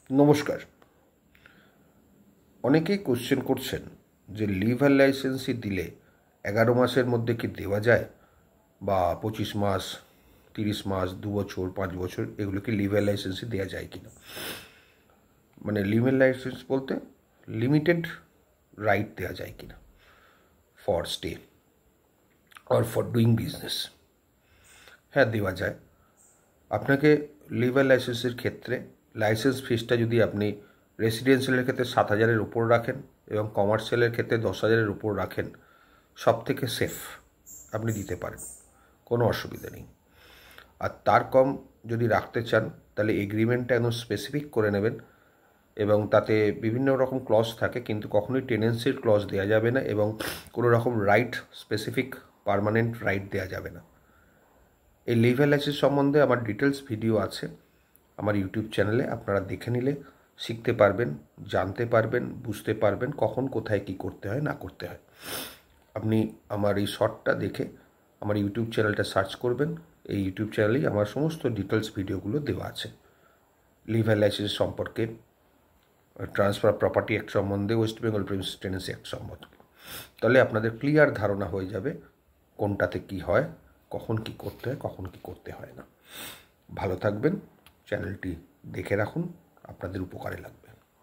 নমস্কার। অনেকেই কোশ্চেন করছেন যে লিভার লাইসেন্সি দিলে 11 মাসের মধ্যে কি দেওয়া যায়, বা 25 মাস, 30 মাস, 2 বছর, 5 বছর এগুলো কি লিভার লাইসেন্সি দেওয়া যায় কিনা। মানে লিভার লাইসেন্স বলতে লিমিটেড রাইট দেওয়া যায় কিনা for stay or for doing business. হ্যাঁ, দেওয়া যায়। আপনাকে লিভার লাইসেন্সের ক্ষেত্রে লাইসেন্স ফিসটা যদি আপনি রেসিডেন্সিয়ালের ক্ষেত্রে 7,000-এর উপর রাখেন এবং কমার্শিয়ালের ক্ষেত্রে 10,000-এর উপর রাখেন, সব থেকে সেফ আপনি দিতে পারেন, কোনো অসুবিধা নেই। আর তার কম যদি রাখতে চান তাহলে এগ্রিমেন্টটা একদম স্পেসিফিক করে নেবেন, এবং তাতে বিভিন্ন রকম ক্লজ থাকে, কিন্তু কখনোই টেনেন্সির ক্লজ দেওয়া যাবে না এবং কোনো রকম রাইট, স্পেসিফিক পার্মানেন্ট রাইট দেওয়া যাবে না। এই লিভার লাইসেন্স সম্বন্ধে আমার ডিটেলস ভিডিও আছে আমার ইউটিউব চ্যানেলে, আপনারা দেখে নিলে শিখতে পারবেন, জানতে পারবেন, বুঝতে পারবেন কখন কোথায় কি করতে হয় না করতে হয়। আপনি আমার এই শর্টটা দেখে আমার ইউটিউব চ্যানেলটা সার্চ করবেন, এই ইউটিউব চ্যানেলেই আমার সমস্ত ডিটেলস ভিডিওগুলো দেওয়া আছে লিভার লাইসেন্স সম্পর্কে, ট্রান্সফার প্রপার্টি অ্যাক্ট সম্বন্ধে, West Bengal premises tenancy act সম্বন্ধে। তাহলে আপনাদের ক্লিয়ার ধারণা হয়ে যাবে কোনটাতে কি হয়, কখন কি করতে হয়, কখন কি করতে হয় না। ভালো থাকবেন, চ্যানেলটি দেখে রাখুন, আপনাদের উপকারে লাগবে।